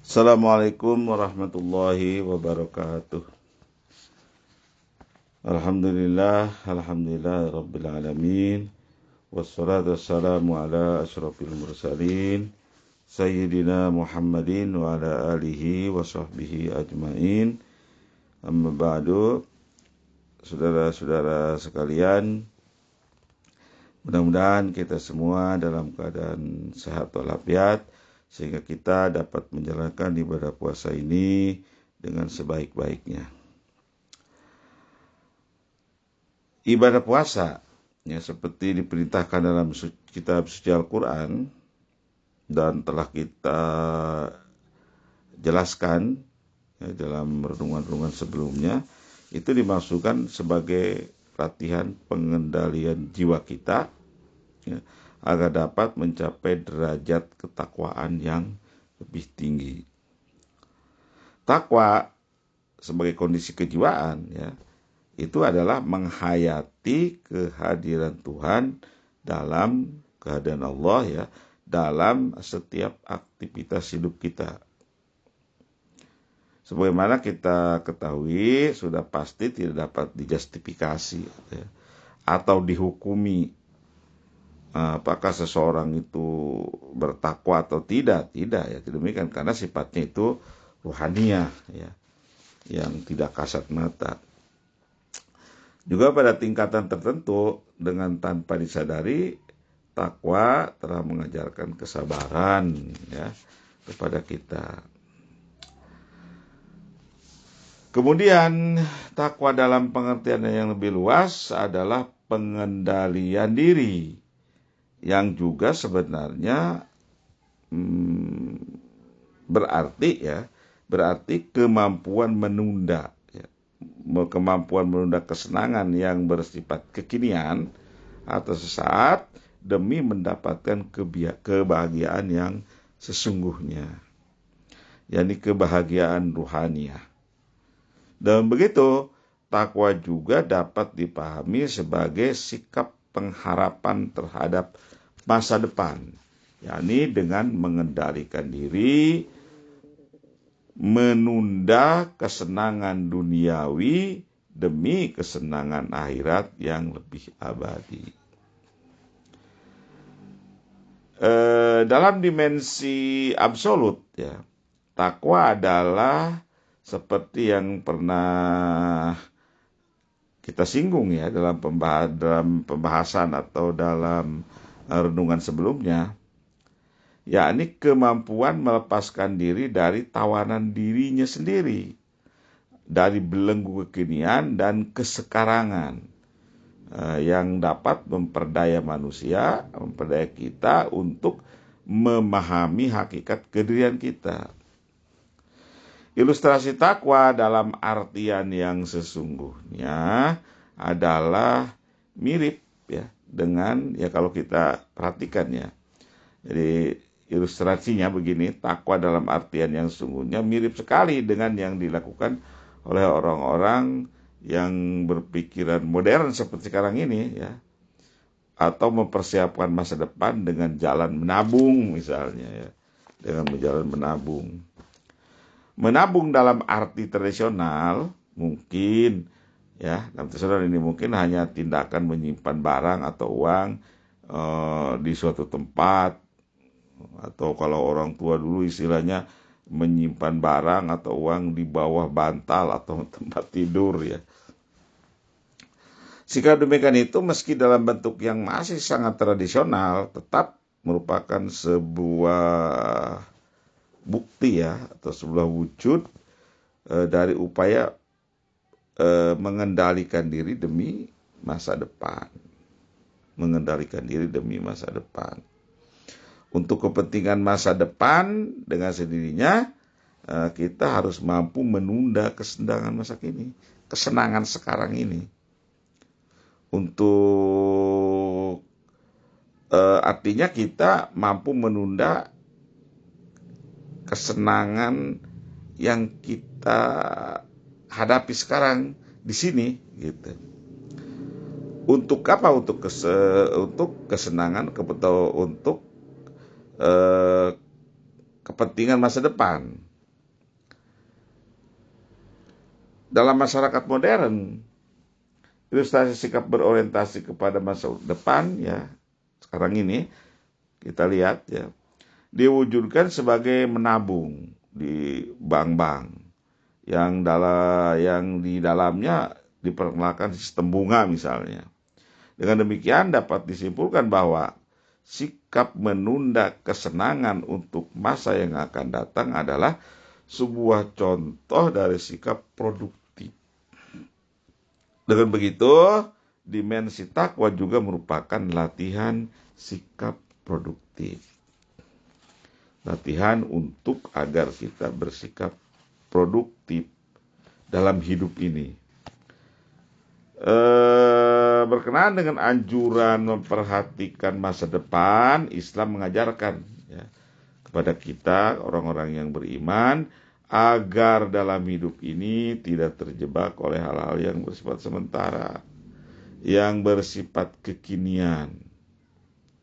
Assalamualaikum warahmatullahi wabarakatuh. Alhamdulillah rabbil alamin. Wassalatu wassalamu ala asyrafil mursalin Sayyidina Muhammadin wa ala alihi wa sahbihi ajmain. Amma ba'du. Saudara-saudara sekalian, mudah-mudahan kita semua dalam keadaan sehat walafiat, sehingga kita dapat menjalankan ibadah puasa ini dengan sebaik-baiknya. Ibadah puasa, ya, seperti diperintahkan dalam kitab suci Al-Quran dan telah kita jelaskan ya, dalam renungan-renungan sebelumnya, itu dimaksudkan sebagai latihan pengendalian jiwa kita ya, agar dapat mencapai derajat ketakwaan yang lebih tinggi. Takwa sebagai kondisi kejiwaan ya, itu adalah menghayati kehadiran Tuhan dalam kehadiran Allah ya, dalam setiap aktivitas hidup kita. Sebagaimana kita ketahui, sudah pasti tidak dapat dijustifikasi ya, atau dihukumi apakah seseorang itu bertakwa atau tidak ya, demikian, karena sifatnya itu ruhaniyah ya, yang tidak kasat mata. Juga pada tingkatan tertentu, dengan tanpa disadari, takwa telah mengajarkan kesabaran ya kepada kita. Kemudian takwa dalam pengertian yang lebih luas adalah pengendalian diri, yang juga sebenarnya berarti kemampuan menunda ya, kemampuan menunda kesenangan yang bersifat kekinian atau sesaat demi mendapatkan kebahagiaan yang sesungguhnya, yakni kebahagiaan ruhaniyah. Dan begitu, takwa juga dapat dipahami sebagai sikap pengharapan terhadap masa depan, yakni dengan mengendalikan diri, menunda kesenangan duniawi demi kesenangan akhirat yang lebih abadi. Dalam dimensi absolut ya, takwa adalah seperti yang pernah kita singgung ya dalam pembahasan atau dalam renungan sebelumnya, yakni kemampuan melepaskan diri dari tawanan dirinya sendiri, dari belenggu kekinian dan kesekarangan yang dapat memperdaya manusia, memperdaya kita untuk memahami hakikat kedirian kita. Ilustrasi takwa dalam artian yang sesungguhnya adalah mirip ya dengan, ya kalau kita perhatikan ya. Jadi ilustrasinya begini, takwa dalam artian yang sesungguhnya mirip sekali dengan yang dilakukan oleh orang-orang yang berpikiran modern seperti sekarang ini ya, atau mempersiapkan masa depan dengan jalan menabung misalnya ya, dengan berjalan menabung. Menabung dalam arti tradisional mungkin ya, dalam tradisional ini mungkin hanya tindakan menyimpan barang atau uang di suatu tempat, atau kalau orang tua dulu istilahnya menyimpan barang atau uang di bawah bantal atau tempat tidur ya. Sikap demikian itu meski dalam bentuk yang masih sangat tradisional, tetap merupakan sebuah bukti ya, atau sebuah wujud dari upaya mengendalikan diri demi masa depan. Mengendalikan diri demi masa depan. Untuk kepentingan masa depan dengan sendirinya, kita harus mampu menunda kesenangan masa kini, kesenangan sekarang ini. Untuk artinya kita mampu menunda kesenangan yang kita hadapi sekarang di sini gitu. Untuk apa? Untuk kesenangan, untuk kepentingan masa depan. dalam masyarakat modern, ilustrasi sikap berorientasi kepada masa depan ya sekarang ini kita lihat ya diwujudkan sebagai menabung di bank-bank yang di dalamnya diperkenalkan sistem bunga misalnya. Dengan demikian dapat disimpulkan bahwa sikap menunda kesenangan untuk masa yang akan datang adalah sebuah contoh dari sikap produktif. Dengan begitu, dimensi takwa juga merupakan latihan sikap produktif. Latihan untuk agar kita bersikap produktif dalam hidup ini. Berkenaan dengan anjuran memperhatikan masa depan, Islam mengajarkan ya, kepada kita orang-orang yang beriman agar dalam hidup ini tidak terjebak oleh hal-hal yang bersifat sementara, yang bersifat kekinian.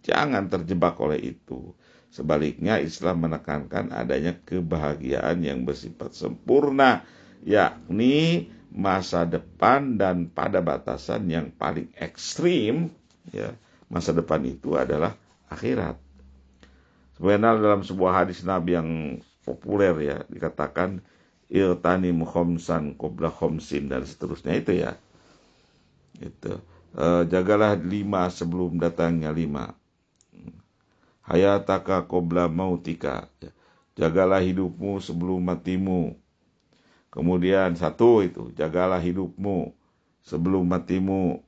Jangan terjebak oleh itu. Sebaliknya Islam menekankan adanya kebahagiaan yang bersifat sempurna, yakni masa depan dan pada batasan yang paling ekstrim, ya, masa depan itu adalah akhirat. Sebenarnya dalam sebuah hadis Nabi yang populer ya, dikatakan iltanim khomsan qabla khomsin dan seterusnya itu ya. Itu. Jagalah 5 sebelum datangnya 5. Hayataka qabla mautika. Jagalah hidupmu sebelum matimu. Kemudian 1 itu, jagalah hidupmu sebelum matimu.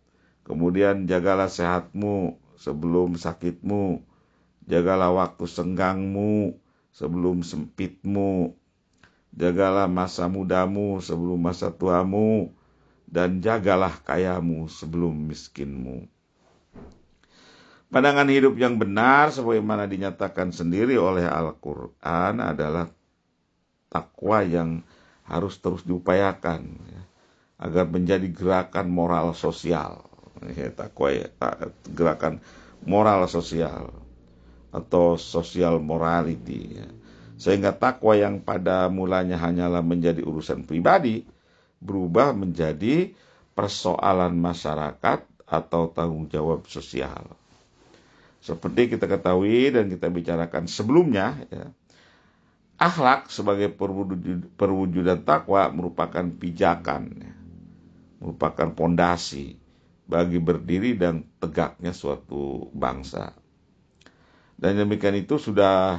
Kemudian jagalah sehatmu sebelum sakitmu. Jagalah waktu senggangmu sebelum sempitmu. Jagalah masa mudamu sebelum masa tuamu. Dan jagalah kayamu sebelum miskinmu. Pandangan hidup yang benar sebagaimana dinyatakan sendiri oleh Al-Quran adalah takwa yang harus terus diupayakan ya, agar menjadi gerakan moral sosial. Ya, takwa ya, gerakan moral sosial atau social morality ya. Sehingga takwa yang pada mulanya hanyalah menjadi urusan pribadi berubah menjadi persoalan masyarakat atau tanggung jawab sosial. Seperti kita ketahui dan kita bicarakan sebelumnya ya, akhlak sebagai perwujudan takwa merupakan pijakan, ya, merupakan pondasi bagi berdiri dan tegaknya suatu bangsa. Dan demikian itu sudah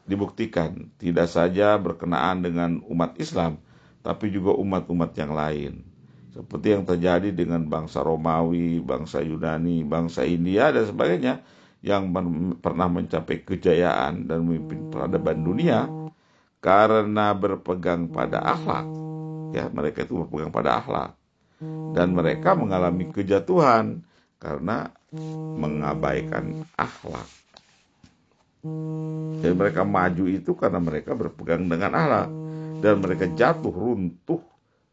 dibuktikan tidak saja berkenaan dengan umat Islam, tapi juga umat-umat yang lain. Seperti yang terjadi dengan bangsa Romawi, bangsa Yunani, bangsa India dan sebagainya yang pernah mencapai kejayaan dan memimpin peradaban dunia karena berpegang pada akhlak. Ya, mereka itu berpegang pada akhlak. Dan mereka mengalami kejatuhan karena mengabaikan akhlak. Jadi mereka maju itu karena mereka berpegang dengan akhlak. Dan mereka jatuh runtuh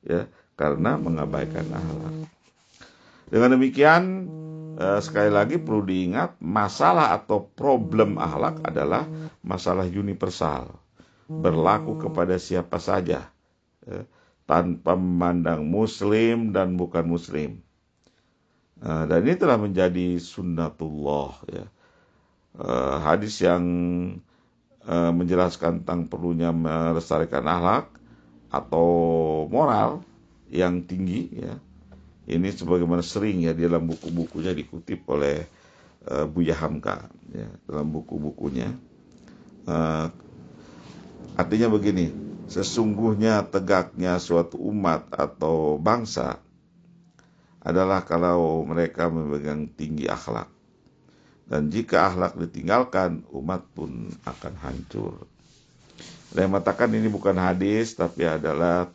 ya karena mengabaikan akhlak. Dengan demikian, sekali lagi perlu diingat, masalah atau problem akhlak adalah masalah universal. Berlaku kepada siapa saja tanpa memandang muslim dan bukan muslim. Dan ini telah menjadi sunnatullah ya. Hadis yang menjelaskan tentang perlunya melestarikan akhlak atau moral yang tinggi ya. Ini sebagaimana sering ya di dalam buku-bukunya dikutip oleh Buya Hamka ya, dalam buku-bukunya. Artinya begini, sesungguhnya tegaknya suatu umat atau bangsa adalah kalau mereka memegang tinggi akhlak. Dan jika akhlak ditinggalkan, umat pun akan hancur. Ada yang mengatakan ini bukan hadis, tapi adalah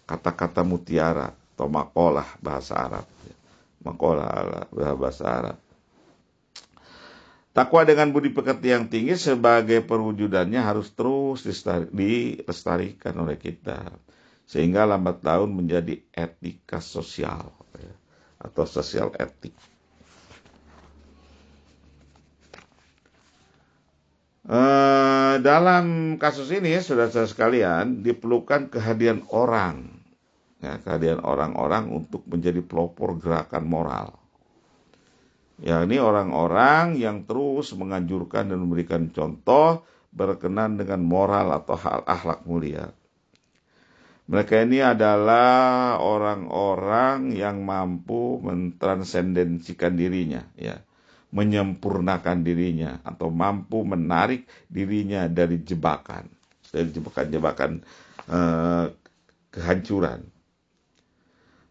kata-kata mutiara atau maqalah bahasa Arab. Maqalah bahasa Arab. Takwa dengan budi pekerti yang tinggi sebagai perwujudannya harus terus dilestarikan oleh kita. Sehingga lambat laun menjadi etika sosial atau sosial etik. Dalam kasus ini, saudara-saudara sekalian, diperlukan kehadiran orang, ya, kehadiran orang-orang untuk menjadi pelopor gerakan moral. Ya, ini orang-orang yang terus menganjurkan dan memberikan contoh berkenan dengan moral atau hal akhlak mulia. Mereka ini adalah orang-orang yang mampu mentransendensikan dirinya, ya, menyempurnakan dirinya, atau mampu menarik dirinya dari jebakan kehancuran.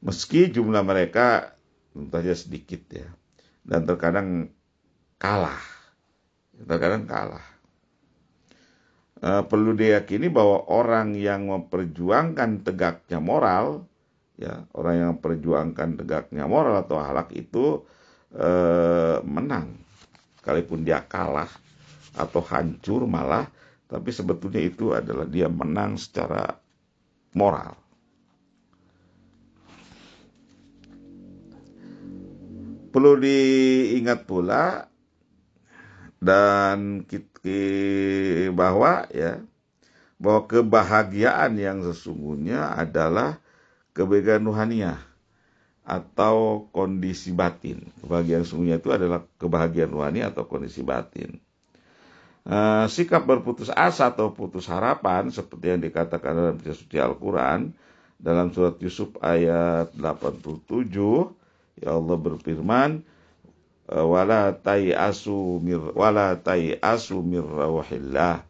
Meski jumlah mereka tentu saja sedikit, ya, dan terkadang kalah. Perlu diyakini bahwa orang yang memperjuangkan tegaknya moral, ya, orang yang memperjuangkan tegaknya moral atau akhlak itu menang, sekalipun dia kalah atau hancur malah, tapi sebetulnya itu adalah dia menang secara moral. Perlu diingat pula dan bahwa kebahagiaan yang sesungguhnya adalah kebahagiaan ruhaniyah atau kondisi batin. Kebahagiaan sesungguhnya itu adalah kebahagiaan ruhani atau kondisi batin. Sikap berputus asa atau putus harapan seperti yang dikatakan dalam kitab suci Al-Quran dalam surat Yusuf ayat 87, ya Allah berfirman, wala tai'asu mir rawahillah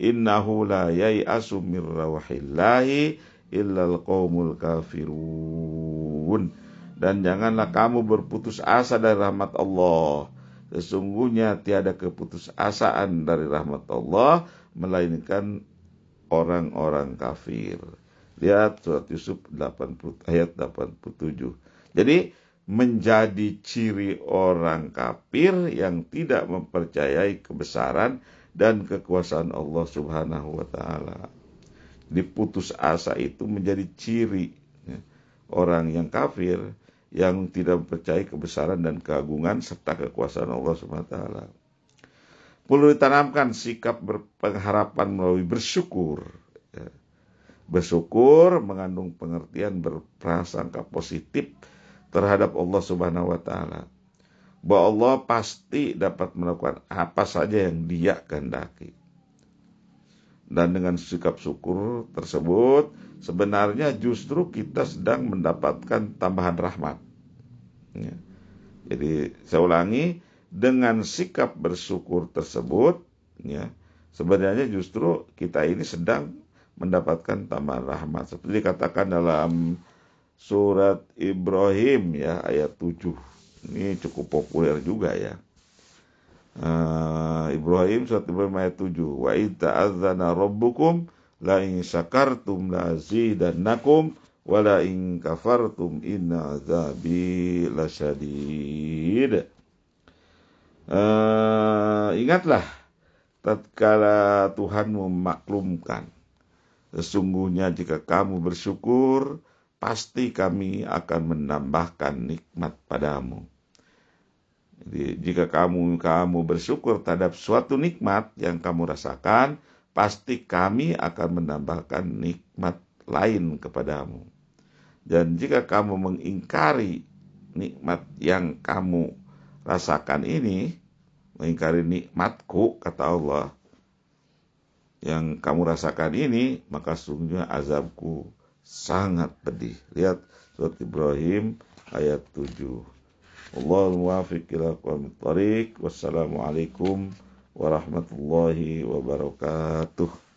innahu la yai'asu mir rawahillahi illal qaumul kafirun. Dan janganlah kamu berputus asa dari rahmat Allah, sesungguhnya tiada keputusasaan dari rahmat Allah melainkan orang-orang kafir. Lihat surat Yusuf 80 ayat 87. Jadi menjadi ciri orang kafir yang tidak mempercayai kebesaran dan kekuasaan Allah Subhanahu wa taala. Diputus asa itu menjadi ciri, ya, orang yang kafir yang tidak mempercayai kebesaran dan keagungan serta kekuasaan Allah Subhanahu wa taala. Perlu ditanamkan sikap berpengharapan melalui bersyukur. Ya. Bersyukur mengandung pengertian berprasangka positif terhadap Allah Subhanahu wa taala, bahwa Allah pasti dapat melakukan apa saja yang Dia kehendaki. Dan dengan sikap syukur tersebut sebenarnya justru kita sedang mendapatkan tambahan rahmat. Ya. Jadi saya ulangi, dengan sikap bersyukur tersebut, ya, sebenarnya justru kita ini sedang mendapatkan tambahan rahmat. Seperti dikatakan dalam surat Ibrahim, ya, ayat 7. Ini cukup populer juga, ya. Surat Ibrahim ayat 7. Wa idza adzana rabbukum la in syakartum la azidannakum wa la in kafartum inna azabi lasyadid. Ingatlah tatkala Tuhan memaklumkan, sesungguhnya jika kamu bersyukur pasti kami akan menambahkan nikmat padamu. Jadi jika kamu bersyukur terhadap suatu nikmat yang kamu rasakan, pasti kami akan menambahkan nikmat lain kepadamu. Dan jika kamu mengingkari nikmat yang kamu rasakan ini, mengingkari nikmatku, kata Allah, yang kamu rasakan ini, maka sungguhnya azabku sangat pedih. Lihat surat Ibrahim ayat 7. Allahul muwaffiq ila aqwamit thariq. Wassalamualaikum warahmatullahi wabarakatuh.